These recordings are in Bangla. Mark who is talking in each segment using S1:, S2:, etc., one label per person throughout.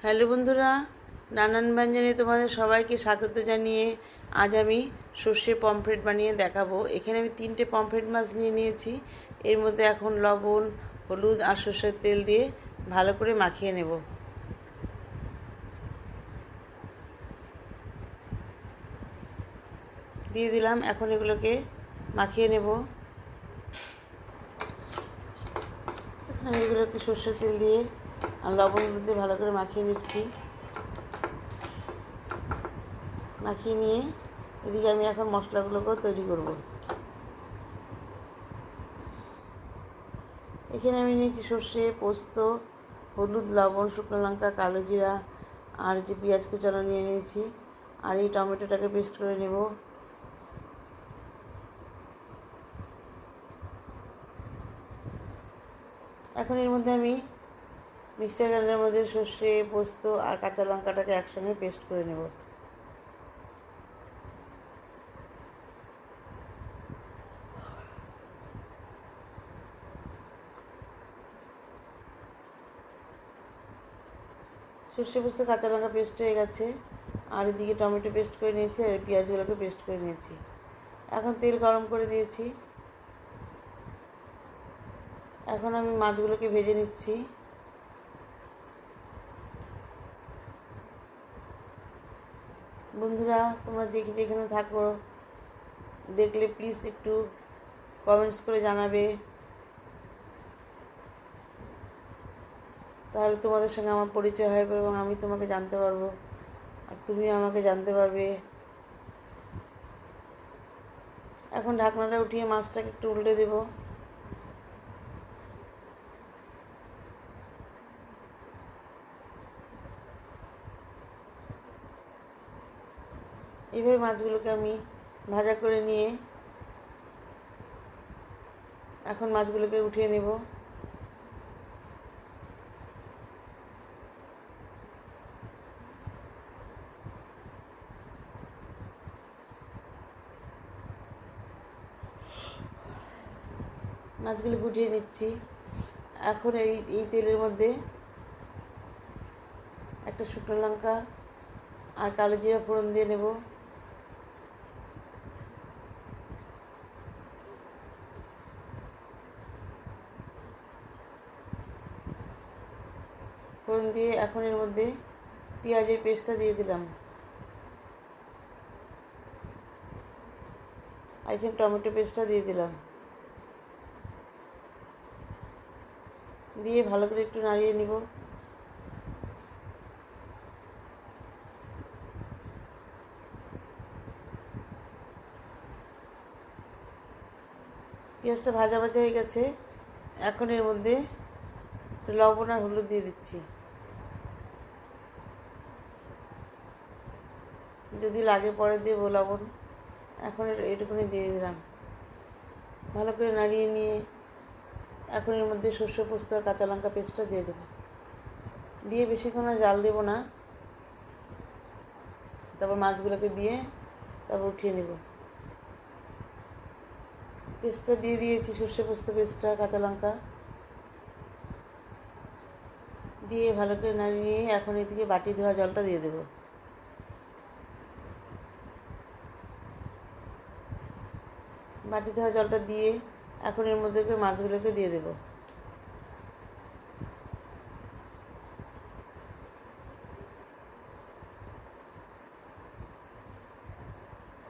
S1: হ্যালো বন্ধুরা, নানান ব্যঞ্জনে তোমাদের সবাইকে স্বাগত জানিয়ে আজ আমি সর্ষে পমফ্রেট বানিয়ে দেখাবো। এখানে আমি 3টে পমফ্রেট মাছ নিয়ে নিয়েছি। এর মধ্যে এখন লবণ, হলুদ আর সর্ষের তেল দিয়ে ভালো করে মাখিয়ে নেব। দিয়ে দিলাম, এখন এগুলোকে মাখিয়ে নেব। আমি এগুলোকে সর্ষের তেল দিয়ে আর লবণ দিয়ে ভালো করে মাখিয়ে নিচ্ছি। মাখিয়ে নিয়ে এদিকে আমি এখন মশলাগুলোকেও তৈরি করব। এখানে আমি নিয়েছি সর্ষে, পোস্ত, হলুদ, লবণ, শুকনো লঙ্কা, কালো জিরা আর যে পেঁয়াজ কুচানো নিয়ে নিয়েছি। আর এই টমেটোটাকে পেস্ট করে নেব। এখন এর মধ্যে আমি মিক্সার গ্রাইন্ডারের মধ্যে সর্ষে, পোস্ত আর কাঁচা লঙ্কাটাকে একসঙ্গে পেস্ট করে নেব। সর্ষে, পোস্ত, কাঁচা লঙ্কা পেস্ট হয়ে গেছে। আর এদিকে টমেটো পেস্ট করে নিয়েছি আর পেঁয়াজগুলোকে পেস্ট করে নিয়েছি। এখন তেল গরম করে দিয়েছি। এখন আমি মাছগুলোকে ভেজে নিচ্ছি। বন্ধুরা, তোমরা যেখানে থাকো দেখলে প্লিজ একটু কমেন্টস করে জানাবে, তাহলে তোমাদের সঙ্গে আমার পরিচয় হবে এবং আমি তোমাকে জানতে পারবো আর তুমিও আমাকে জানতে পারবে। এখন ঢাকনাটা উঠিয়ে মাছটাকে একটু উল্টে দেব। এইভাবে মাছগুলোকে আমি ভাজা করে নিয়ে এখন মাছগুলোকে উঠিয়ে নেব। মাছগুলো গুটিয়ে নিচ্ছি। এখন এই তেলের মধ্যে একটা শুকনো লঙ্কা আর কালো জিরা ফোড়ন দিয়ে নেব। ফোড়ন দিয়ে এখন এর মধ্যে পেঁয়াজের পেস্টটা দিয়ে দিলাম। আর এখানে টমেটো পেস্টটা দিয়ে দিলাম। দিয়ে ভালো করে একটু নাড়িয়ে নিব। পেঁয়াজটা ভাজা ভাজা হয়ে গেছে। এখন এর মধ্যে লবণ আর হলুদ দিয়ে দিচ্ছি। যদি লাগে পরে দেবো লবণ, এখন এইটুকুনি দিয়ে দিলাম। ভালো করে নাড়িয়ে নিয়ে এখন এর মধ্যে সর্ষে, পোস্ত আর কাঁচা লঙ্কা পেস্টটা দিয়ে দেবো। দিয়ে বেশিক্ষণ আর জাল দেবো না। তারপর মাছগুলোকে দিয়ে তারপর উঠিয়ে নেব। পেস্টটা দিয়ে দিয়েছি, সর্ষে পোস্ত পেস্টটা, কাঁচা লঙ্কা দিয়ে ভালো করে নাড়িয়ে নিয়ে এখন এদিকে বাটি ধোয়া জলটা দিয়ে দেবো। বাটি ধোয়া জলটা দিয়ে এখন এর মধ্যে মাছগুলোকে দিয়ে দেবো।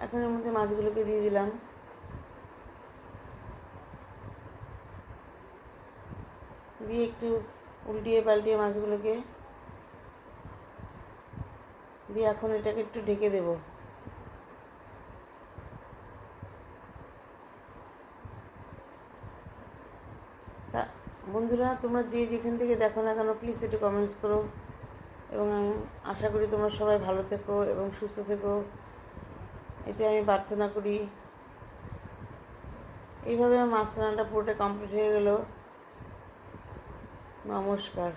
S1: এখন এর মধ্যে মাছগুলোকে দিয়ে দিলাম। দিয়ে একটু উল্টিয়ে পাল্টিয়ে মাছগুলোকে দিয়ে এখন এটাকে একটু ঢেকে দেব। বন্ধুরা, তোমরা যেখান থেকে দেখো না কেন প্লিজ একটু কমেন্টস করো এবং আশা করি তোমরা সবাই ভালো থেকো এবং সুস্থ থেকো, এটাই আমি প্রার্থনা করি। এইভাবে আমার মাছ রান্নাটা পুরোটা কমপ্লিট হয়ে গেল। নমস্কার।